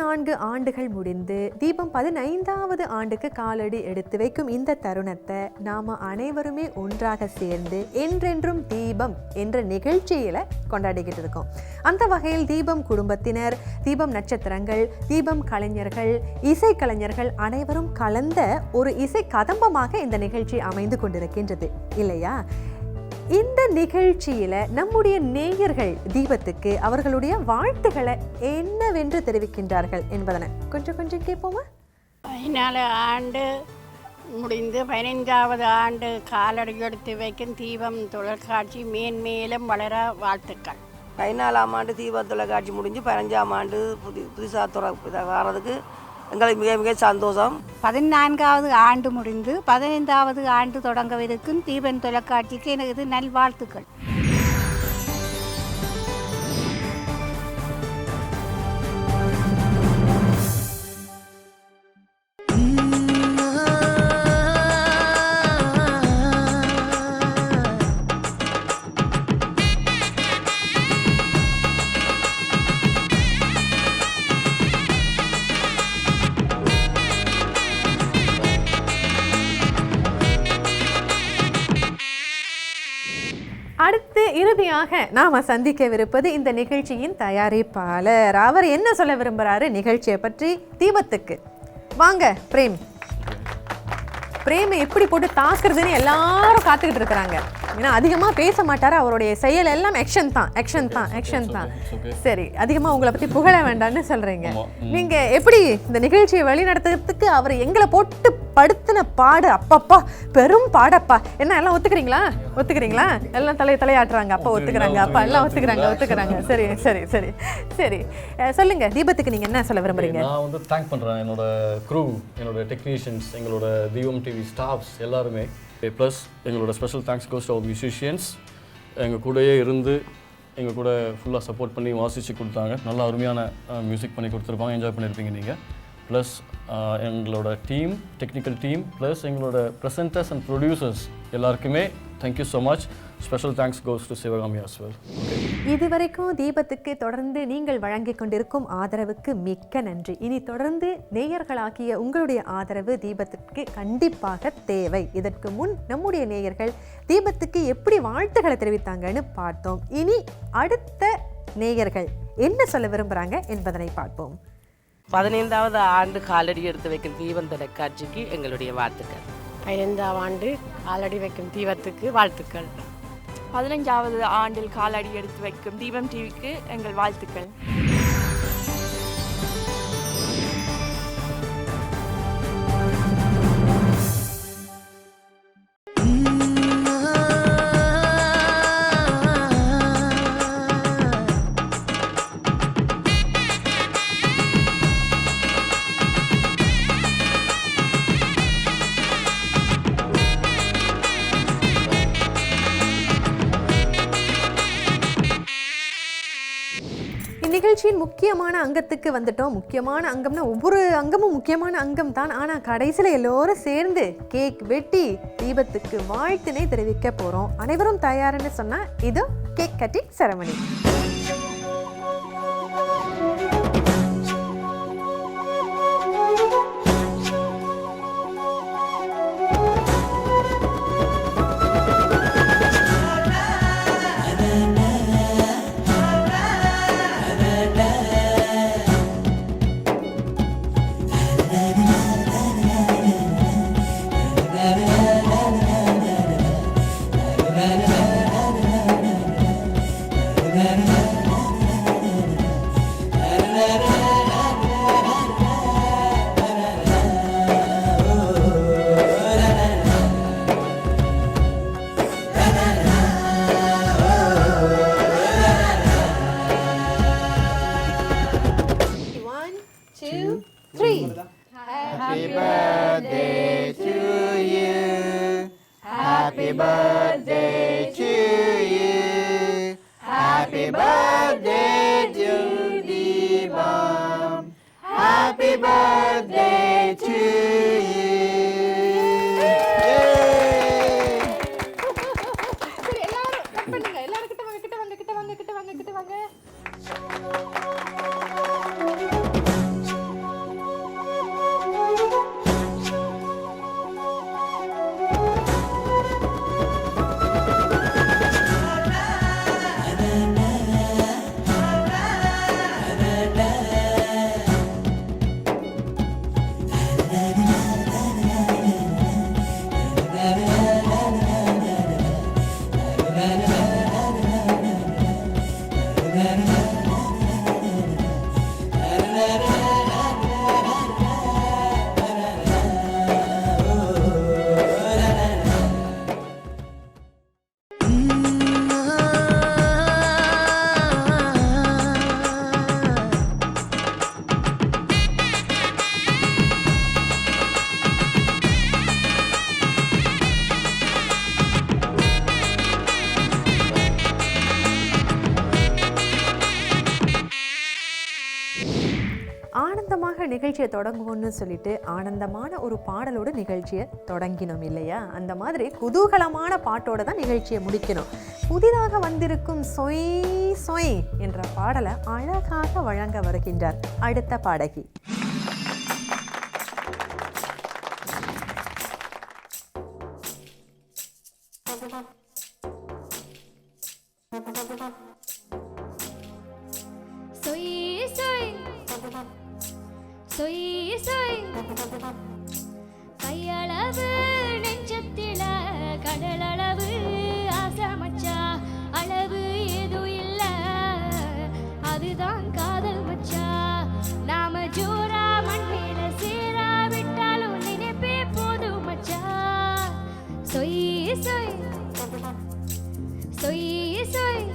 14 ஆண்டுகள் முடிந்து தீபம் 15வது ஆண்டுக்கு காலடி எடுத்து வைக்கும் இந்த தருணத்தை நாம அனைவருமே ஒன்றாக சேர்ந்து என்றென்றும் தீபம் என்ற நிகழ்ச்சியில கொண்டாடிக்கிட்டு இருக்கோம். அந்த வகையில் தீபம் குடும்பத்தினர், தீபம் நட்சத்திரங்கள், தீபம் கலைஞர்கள், இசைக்கலைஞர்கள் அனைவரும் கலந்த ஒரு இசை கதம்பமாக இந்த நிகழ்ச்சி அமைந்து கொண்டிருக்கின்றது இல்லையா? இந்த நிகழ்ச்சியில நம்முடைய நேயர்கள் தீபத்துக்கு அவர்களுடைய வாழ்த்துக்களை என்னவென்று தெரிவிக்கின்றார்கள் என்பதனை கொஞ்சம் கேட்போமா? 14 ஆண்டு முடிந்து 15வது ஆண்டு காலடி எடுத்து வைக்கும் தீபம் தொலைக்காட்சி மேன்மேலும் வளர வாழ்த்துக்கள். 14ஆம் ஆண்டு தீபம் தொலைக்காட்சி முடிஞ்சு 15ஆம் ஆண்டு புதுசாக வர்றதுக்கு எங்களுக்கு மிக மிக சந்தோஷம். 14வது ஆண்டு முடிந்து 15வது ஆண்டு தொடங்கவிருக்கும் தீபம் தொலைக்காட்சிக்கு எனக்கு நல்வாழ்த்துக்கள். அடுத்து இறுதியாக நாம சந்திக்கவிருப்பது இந்த நிகழ்ச்சியின் தயாரிப்பாளர். அவர் என்ன சொல்ல விரும்புறாரு நிகழ்ச்சியை பற்றி? தீபத்துக்கு வாங்க பிரேம். பிரேம் எப்படி போட்டு தாக்குறதுன்னு எல்லாரும் காத்துக்கிட்டு இருக்கிறாங்க. ஏன்னா அதிகமாக பேச மாட்டாரு, அவருடைய செயல் எல்லாம் ஆக்ஷன் தான். சரி, அதிகமாக உங்களை பற்றி புகழ வேண்டாம்னு சொல்றீங்க. நீங்க எப்படி இந்த நிகழ்ச்சியை வழி நடத்துறதுக்கு அவர் எங்களை போட்டு படுத்தின பாடு அப்பப்பா பெரும் பாடப்பா. என்ன எல்லாம் ஒத்துக்கிறீங்களா? எல்லாம் தலையாட்டுறாங்க. அப்பா ஒத்துக்கிறாங்க, அப்பா எல்லாம் ஒத்துக்கிறாங்க. சரி சரி சரி சரி சொல்லுங்க, தீபத்துக்கு நீங்க என்ன சொல்ல விரும்புறீங்க? நான் வந்து தேங்க் பண்றேன் என்னோட க்ரூ, என்னோட டெக்னீஷியன்ஸ், எங்களோட தீபம் டிவி ஸ்டாஃப்ஸ் எல்லாருமே. ப்ளஸ் எங்களோட special thanks goes to musicians. எங்கள் கூடயே இருந்து எங்கள் கூட ஃபுல்லாக சப்போர்ட் பண்ணி வாசித்து கொடுத்தாங்க. நல்லா அருமையான மியூசிக் பண்ணி கொடுத்துருப்பாங்க, என்ஜாய் பண்ணியிருப்பீங்க நீங்கள். ப்ளஸ் எங்களோட டீம், டெக்னிக்கல் டீம், ப்ளஸ் எங்களோட ப்ரெசென்டர்ஸ் அண்ட் ப்ரொடியூசர்ஸ் எல்லாருக்குமே thank you so much. Special thanks goes to Sivakami as well. இதுவரைக்கும் தீபத்துக்கு தொடர்ந்து நீங்கள் வழங்கி கொண்டிருக்கும் ஆதரவுக்கு மிக்க நன்றி. இனி தொடர்ந்து நேயர்களாகிய உங்களுடைய ஆதரவு தீபத்துக்கு கண்டிப்பாக தேவை. இதற்கு முன் நம்முடைய நேயர்கள் தீபத்துக்கு எப்படி வாழ்த்துக்களை தெரிவித்தாங்கன்னு பார்த்தோம். இனி அடுத்த நேயர்கள் என்ன சொல்ல விரும்புகிறாங்க என்பதனை பார்ப்போம். 15வது ஆண்டு காலடி எடுத்து வைக்கும் தீபம் தொலைக்காட்சிக்கு எங்களுடைய வாழ்த்துக்கள். 15ஆம் ஆண்டு காலடி வைக்கும் தீபத்துக்கு வாழ்த்துக்கள். 15வது ஆண்டில் காலடி எடுத்து வைக்கும் தீபம் டிவிக்கு எங்கள் வாழ்த்துக்கள். நிகழ்ச்சியின் முக்கியமான அங்கத்துக்கு வந்துட்டோம். முக்கியமான அங்கம்னா ஒவ்வொரு அங்கமும் முக்கியமான அங்கம் தான். ஆனால் கடைசியில் எல்லோரும் சேர்ந்து கேக் வெட்டி தீபத்துக்கு வாழ்த்தினை தெரிவிக்க போகிறோம். அனைவரும் தயாருன்னு சொன்னால் இது cake cutting ceremony. Happy birthday to you. Happy birthday to you. Happy birthday to Deebam. Happy birthday to you. சரி, எல்லாரும் கட் பண்ணுங்க. எல்லாரும் கிட்ட வாங்க, கிட்ட வாங்க, கிட்ட வாங்க, கிட்ட வாங்க, கிட்ட வாங்க. நிகழ்ச்சியை தொடங்குவோம்னு சொல்லிட்டு ஆனந்தமான ஒரு பாடலோடு நிகழ்ச்சியை தொடங்கினோம் இல்லையா? அந்த மாதிரி குதூகலமான பாட்டோட தான் நிகழ்ச்சியை முடிக்கணும். புதிதாக வந்திருக்கும் சொய் சொய் என்ற பாடலை அழகாக வழங்க வருகின்றார் அடுத்த பாடகி. கையளவு நெஞ்சத்தில கடலளவு ஆசமச்சா, அளவு ஏதும் இல்ல அதுதான் காதல் மச்சா. நாம ஜோரா மண்ணில சேரா விட்டாலும் நினைப்பே போதும் மச்சா. சொய் சொய் சொய் சொய்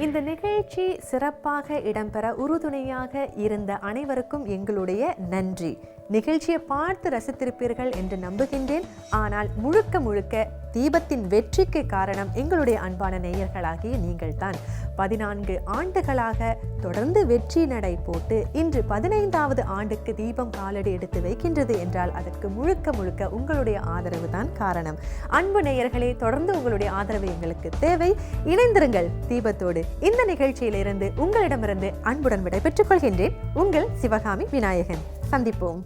இந்த நிகழ்ச்சி சிறப்பாக இடம்பெற உறுதுணையாக இருந்த அனைவருக்கும் எங்களுடைய நன்றி. நிகழ்ச்சியை பார்த்து ரசித்திருப்பீர்கள் என்று நம்புகின்றேன். ஆனால் முழுக்க முழுக்க தீபத்தின் வெற்றிக்கு காரணம் எங்களுடைய அன்பான நேயர்களாகிய நீங்கள் தான். 14 ஆண்டுகளாக தொடர்ந்து வெற்றி நடை போட்டு இன்று 15வது ஆண்டுக்கு தீபம் காலடி எடுத்து வைக்கின்றது என்றால் அதற்கு முழுக்க முழுக்க உங்களுடைய ஆதரவு தான் காரணம். அன்பு நேயர்களே, தொடர்ந்து உங்களுடைய ஆதரவு எங்களுக்கு தேவை. இணைந்திருங்கள் தீபத்தோடு. இந்த நிகழ்ச்சியிலிருந்து உங்களிடமிருந்து அன்புடன் விடைபெற்றுக் கொள்கின்றேன். உங்கள் சிவகாமி விநாயகன். சந்திப்போம்.